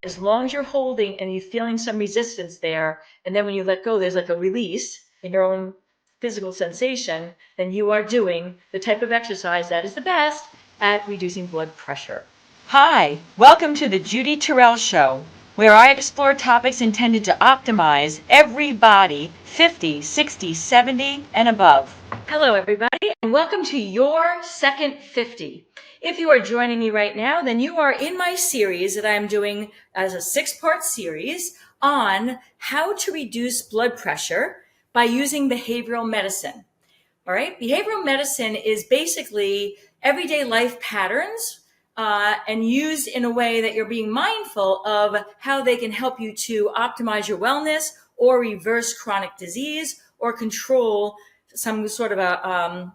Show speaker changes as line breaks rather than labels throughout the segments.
As long as you're holding and you're feeling some resistance there, and then when you let go, there's like a release in your own physical sensation, then you are doing the type of exercise that is the best at reducing blood pressure. Hi, welcome to the Judy Terrell Show, where I explore topics intended to optimize every body 50, 60, 70, and above. Hello, everybody, and welcome to your second 50. If you are joining me right now, then you are in my series that I'm doing as a 6-part series on how to reduce blood pressure by using behavioral medicine. All right. Behavioral medicine is basically everyday life patterns and used in a way that you're being mindful of how they can help you to optimize your wellness or reverse chronic disease or control some sort of a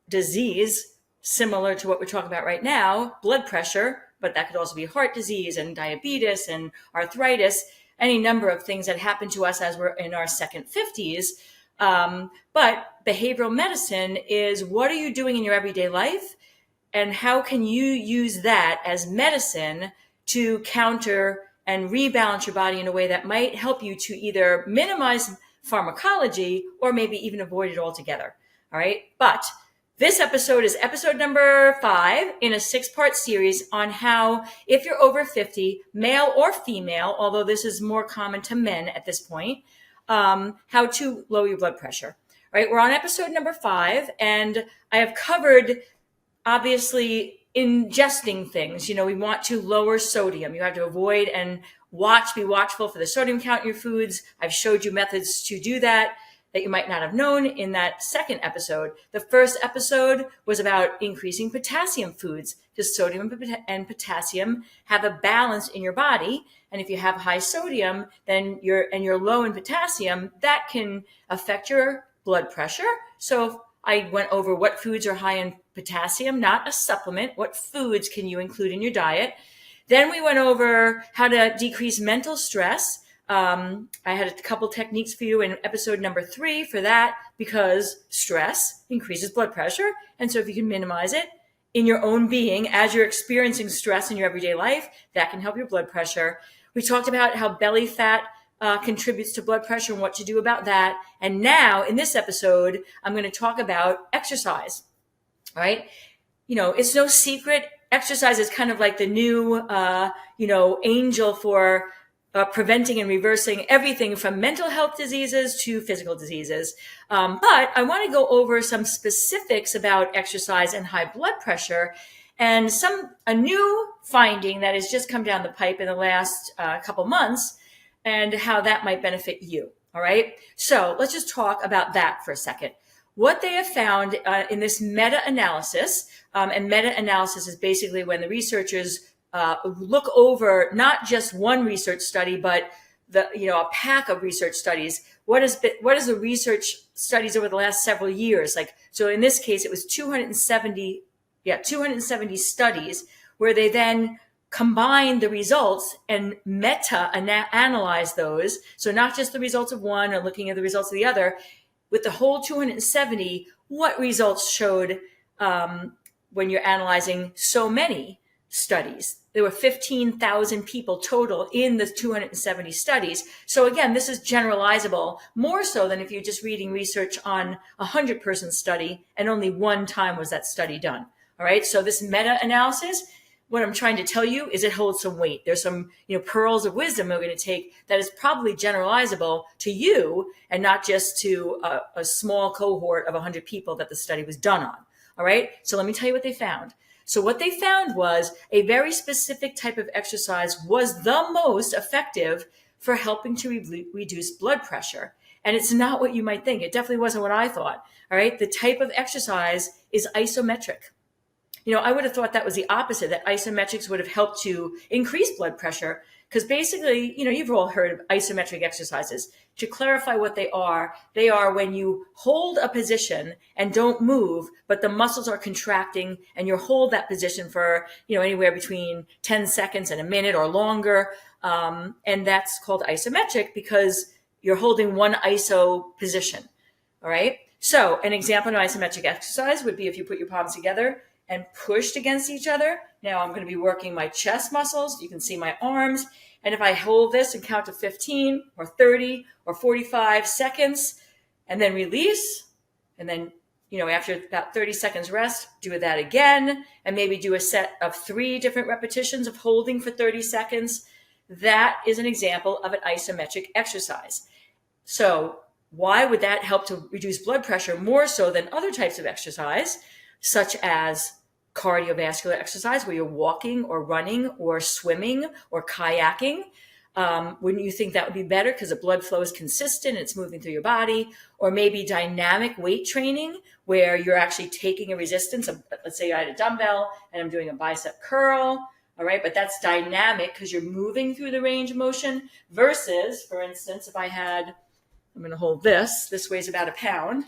disease similar to what we're talking about right now, blood pressure, but that could also be heart disease and diabetes and arthritis, any number of things that happen to us as we're in our second 50s. But behavioral medicine is, what are you doing in your everyday life, and how can you use that as medicine to counter and rebalance your body in a way that might help you to either minimize pharmacology or maybe even avoid it altogether. All right. But this episode is episode number 5 in a 6-part series on how, if you're over 50, male or female, although this is more common to men at this point, how to lower your blood pressure. All right, we're on episode number 5, and I have covered, obviously, ingesting things. You know, we want to lower sodium. You have to avoid and be watchful for the sodium count in your foods. I've showed you methods to do that you might not have known in that second episode. The first episode was about increasing potassium foods, because sodium and potassium have a balance in your body. And if you have high sodium, then you're low in potassium, that can affect your blood pressure. So I went over what foods are high in potassium, not a supplement. What foods can you include in your diet? Then we went over how to decrease mental stress. I had a couple techniques for you in episode number 3 for that, because stress increases blood pressure. And so if you can minimize it in your own being as you're experiencing stress in your everyday life, that can help your blood pressure. We talked about how belly fat contributes to blood pressure and what to do about that. And now in this episode, I'm going to talk about exercise. All right. You know, it's no secret. Exercise is kind of like the new, angel for preventing and reversing everything from mental health diseases to physical diseases. But I want to go over some specifics about exercise and high blood pressure, and a new finding that has just come down the pipe in the last couple months, and how that might benefit you. All right. So let's just talk about that for a second. What they have found in this meta-analysis, and meta-analysis is basically when the researchers look over not just one research study, but a pack of research studies. What is the research studies over the last several years? So in this case, it was 270 studies, where they then combine the results and meta-analyze those. So not just the results of one or looking at the results of the other, with the whole 270, what results showed when you're analyzing so many studies. There were 15,000 people total in the 270 studies. So again, this is generalizable, more so than if you're just reading research on a 100-person study and only one time was that study done. All right. So this meta-analysis, what I'm trying to tell you is it holds some weight. There's some, pearls of wisdom we're going to take that is probably generalizable to you and not just to a small cohort of 100 people that the study was done on. All right. So let me tell you what they found. So what they found was a very specific type of exercise was the most effective for helping to reduce blood pressure. And it's not what you might think. It definitely wasn't what I thought. All right. The type of exercise is isometric. I would have thought that was the opposite, that isometrics would have helped to increase blood pressure, because basically, you've all heard of isometric exercises. To clarify what they are when you hold a position and don't move, but the muscles are contracting and you hold that position for, anywhere between 10 seconds and a minute or longer. And that's called isometric because you're holding one iso position. All right. So an example of an isometric exercise would be if you put your palms together and pushed against each other, Now I'm going to be working my chest muscles. You can see my arms. And if I hold this and count to 15 or 30 or 45 seconds and then release, and then, after about 30 seconds rest, do that again, and maybe do a set of 3 different repetitions of holding for 30 seconds. That is an example of an isometric exercise. So why would that help to reduce blood pressure more so than other types of exercise, such as cardiovascular exercise where you're walking or running or swimming or kayaking? Wouldn't you think that would be better because the blood flow is consistent, it's moving through your body? Or maybe dynamic weight training where you're actually taking a resistance of, let's say I had a dumbbell and I'm doing a bicep curl, all right? But that's dynamic because you're moving through the range of motion versus, for instance, if I'm going to hold this weighs about a pound,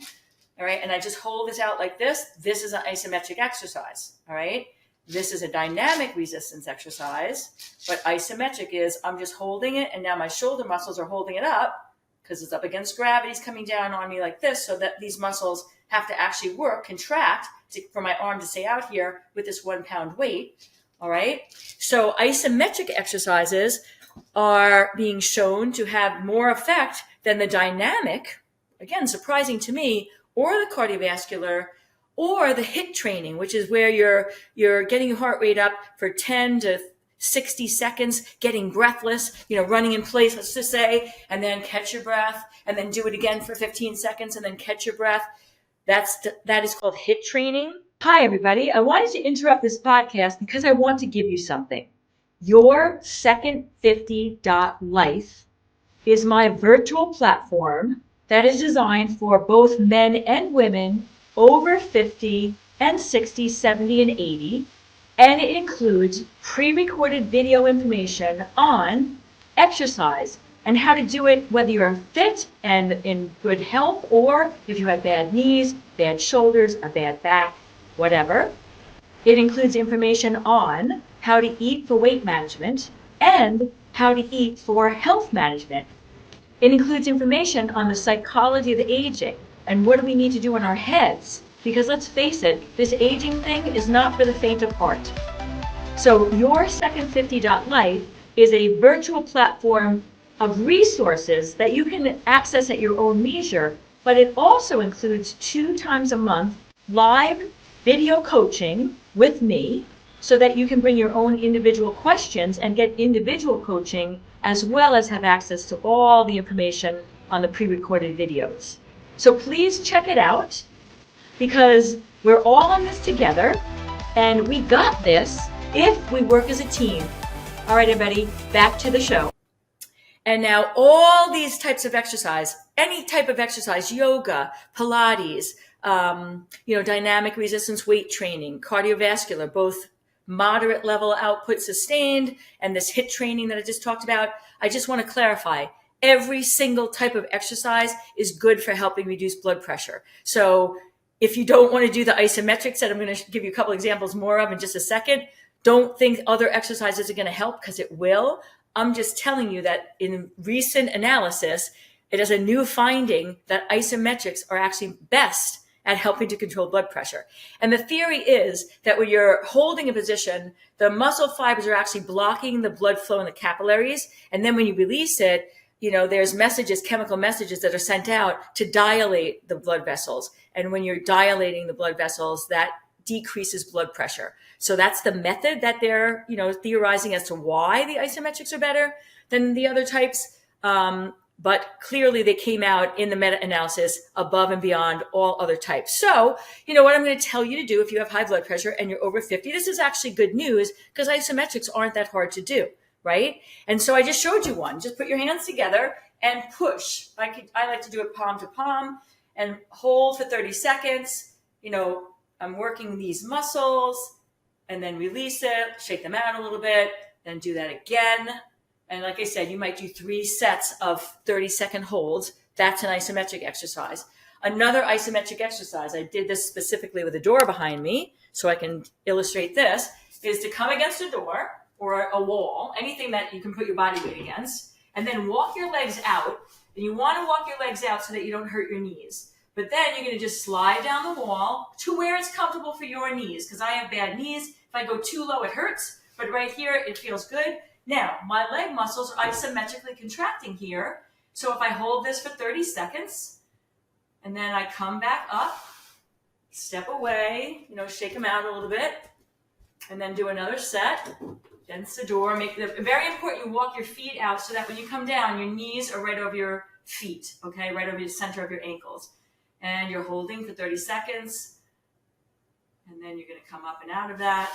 all right? And I just hold this out like this is an isometric exercise, all right? This is a dynamic resistance exercise, but isometric is I'm just holding it, and now my shoulder muscles are holding it up because it's up against gravity. It's coming down on me like this, so that these muscles have to actually contract for my arm to stay out here with this 1 pound weight, all right? So isometric exercises are being shown to have more effect than the dynamic, again, surprising to me, or the cardiovascular, or the HIIT training, which is where you're getting your heart rate up for 10 to 60 seconds, getting breathless, running in place, let's just say, and then catch your breath, and then do it again for 15 seconds, and then catch your breath. That is called HIIT training. Hi, everybody. I wanted to interrupt this podcast because I want to give you something. Your Second 50.life is my virtual platform that is designed for both men and women over 50 and 60, 70, and 80, and it includes pre-recorded video information on exercise and how to do it, whether you're fit and in good health, or if you have bad knees, bad shoulders, a bad back, whatever. It includes information on how to eat for weight management and how to eat for health management. It includes information on the psychology of the aging and what do we need to do in our heads. Because let's face it, this aging thing is not for the faint of heart. So your Second 50.life is a virtual platform of resources that you can access at your own leisure, but it also includes 2 times a month live video coaching with me so that you can bring your own individual questions and get individual coaching, as well as have access to all the information on the pre-recorded videos. So please check it out, because we're all in this together, and we got this if we work as a team. All right, everybody, back to the show. And now all these types of exercise, any type of exercise, yoga, Pilates, dynamic resistance weight training, cardiovascular, both moderate level output sustained, and this HIIT training that I just talked about. I just want to clarify, every single type of exercise is good for helping reduce blood pressure. So if you don't want to do the isometrics that I'm going to give you a couple examples more of in just a second, don't think other exercises are going to help, because it will. I'm just telling you that in recent analysis, it is a new finding that isometrics are actually best at helping to control blood pressure. And the theory is that when you're holding a position, the muscle fibers are actually blocking the blood flow in the capillaries. And then when you release it, there's chemical messages that are sent out to dilate the blood vessels. And when you're dilating the blood vessels, that decreases blood pressure. So that's the method that they're, theorizing as to why the isometrics are better than the other types. But clearly they came out in the meta-analysis above and beyond all other types. So, what I'm going to tell you to do if you have high blood pressure and you're over 50, this is actually good news, because isometrics aren't that hard to do, right? And so I just showed you one. Just put your hands together and push. I like to do it palm to palm and hold for 30 seconds. I'm working these muscles, and then release it, shake them out a little bit, then do that again. And like I said, you might do 3 sets of 30-second holds. That's an isometric exercise. Another isometric exercise, I did this specifically with a door behind me, so I can illustrate this, is to come against a door or a wall, anything that you can put your body weight against, and then walk your legs out. And you want to walk your legs out so that you don't hurt your knees. But then you're going to just slide down the wall to where it's comfortable for your knees, because I have bad knees. If I go too low, it hurts, but right here, it feels good. Now, my leg muscles are isometrically contracting here. So if I hold this for 30 seconds, and then I come back up, step away, shake them out a little bit, and then do another set against the door. Very important, you walk your feet out so that when you come down, your knees are right over your feet, okay? Right over the center of your ankles. And you're holding for 30 seconds. And then you're going to come up and out of that.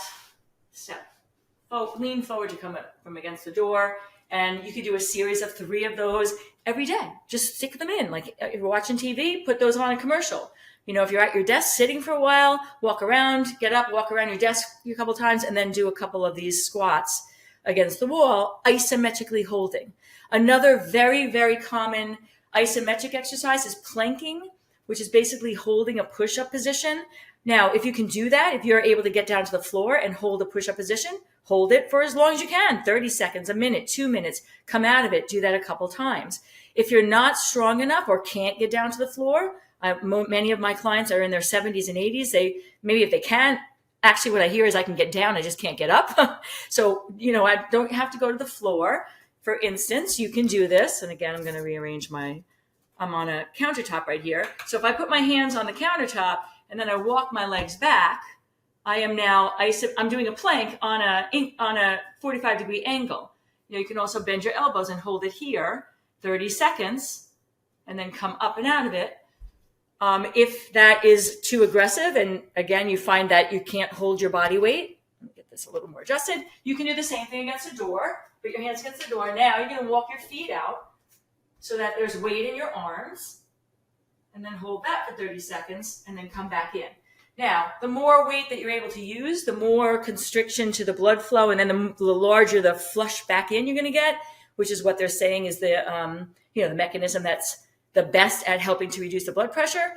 Lean forward to come up from against the door. And you could do a series of 3 of those every day. Just stick them in. Like if you're watching TV, put those on a commercial. If you're at your desk sitting for a while, walk around, get up, walk around your desk a couple times, and then do a couple of these squats against the wall, isometrically holding. Another very, very common isometric exercise is planking, which is basically holding a push-up position. Now, if you can do that, if you're able to get down to the floor and hold a push-up position, hold it for as long as you can, 30 seconds, a minute, 2 minutes, come out of it, do that a couple times. If you're not strong enough or can't get down to the floor, many of my clients are in their 70s and 80s. Maybe if they can, actually what I hear is I can get down, I just can't get up. So, I don't have to go to the floor. For instance, you can do this. And again, I'm going to rearrange I'm on a countertop right here. So if I put my hands on the countertop and then I walk my legs back, I'm doing a plank on a 45-degree angle. You can also bend your elbows and hold it here, 30 seconds, and then come up and out of it. If that is too aggressive, and again, you find that you can't hold your body weight, let me get this a little more adjusted, you can do the same thing against the door. Put your hands against the door. Now you're going to walk your feet out so that there's weight in your arms, and then hold that for 30 seconds, and then come back in. Now, the more weight that you're able to use, the more constriction to the blood flow, and then the larger the flush back in you're going to get, which is what they're saying is the mechanism that's the best at helping to reduce the blood pressure.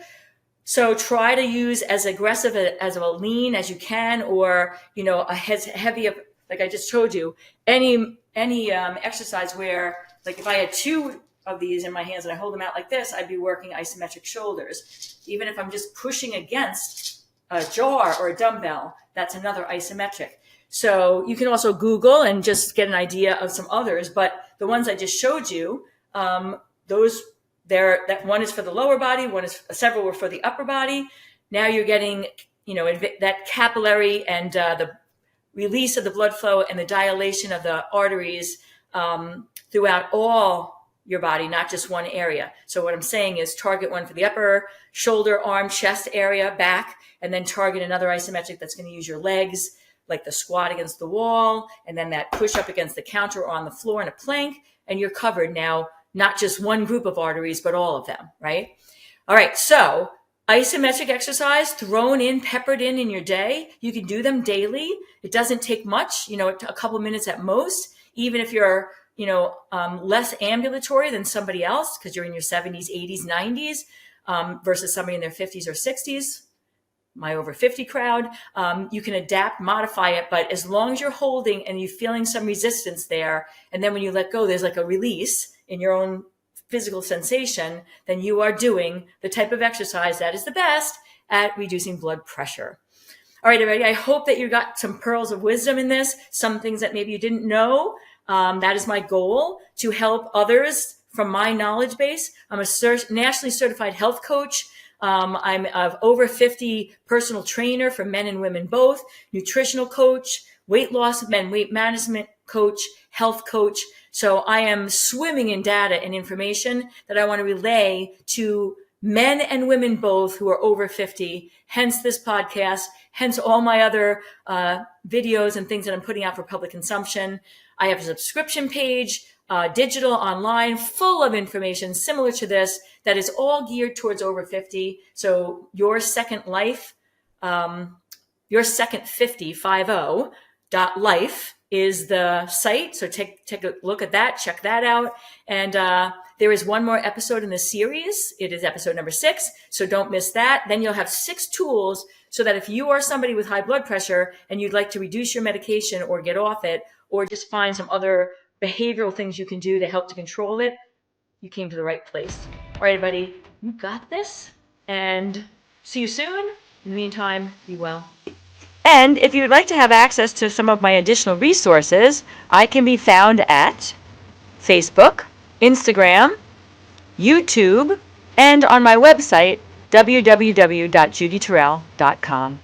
So try to use as aggressive as a lean as you can, or as heavy, like I just showed you, any exercise where, like if I had 2 of these in my hands and I hold them out like this, I'd be working isometric shoulders. Even if I'm just pushing against a jar or a dumbbell, that's another isometric. So you can also Google and just get an idea of some others, but the ones I just showed you, that one is for the lower body, several were for the upper body. Now you're getting, that capillary and the release of the blood flow and the dilation of the arteries throughout all your body, not just one area. So what I'm saying is target one for the upper shoulder, arm, chest area, back, and then target another isometric that's going to use your legs, like the squat against the wall, and then that push up against the counter or on the floor in a plank, and you're covered now, not just one group of arteries, but all of them, right? All right, so isometric exercise peppered in your day. You can do them daily. It doesn't take much, a couple minutes at most, even if you're less ambulatory than somebody else because you're in your 70s, 80s, 90s versus somebody in their 50s or 60s, my over 50 crowd. You can adapt, modify it, but as long as you're holding and you're feeling some resistance there, and then when you let go, there's like a release in your own physical sensation, then you are doing the type of exercise that is the best at reducing blood pressure. All right, everybody, I hope that you got some pearls of wisdom in this, some things that maybe you didn't know. That is my goal, to help others from my knowledge base. I'm a nationally certified health coach. I'm an over 50 personal trainer for men and women both, nutritional coach, weight loss, men weight management coach, health coach. So I am swimming in data and information that I want to relay to men and women both who are over 50, hence this podcast, hence all my other videos and things that I'm putting out for public consumption. I have a subscription page, digital, online, full of information similar to this that is all geared towards over 50. So your second life, your second 50 life is the site. So take a look at that, check that out. And there is one more episode in the series. It is episode number 6. So don't miss that. Then you'll have 6 tools so that if you are somebody with high blood pressure and you'd like to reduce your medication or get off it, or just find some other behavioral things you can do to help to control it, you came to the right place. All right, everybody, you got this, and see you soon. In the meantime, be well. And if you'd like to have access to some of my additional resources, I can be found at Facebook, Instagram, YouTube, and on my website, www.judyterrell.com.